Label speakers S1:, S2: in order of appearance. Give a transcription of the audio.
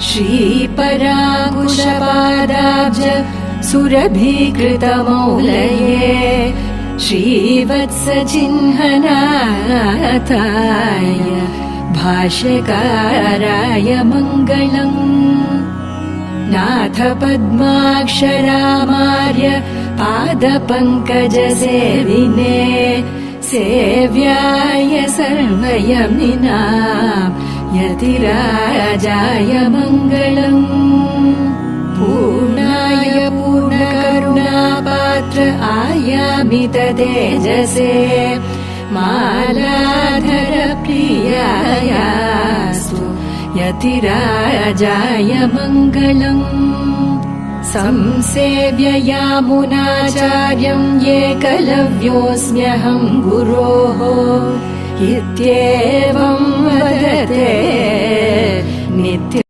S1: श्रीपराङ्कुशपादाब्ज सुरभीकृतमौलये श्रीवत्सचिह्ननाथाय भाष्यकाराय मङ्गलम्। नाथ पद्माक्षरामार्य पादपङ्कजसेविने सेव्याय सर्वयमिनां यतिराजाय मङ्गलम्। पूर्णाय पूर्णकरुणापात्र आयामित तेजसे मालाधर प्रियायास्तु यतिराजाय मङ्गलम्। संसेव्य यामुनाचार्यम् एकलव्योऽस्म्यहम् गुरोः इत्येवम् वदते नित्यम्।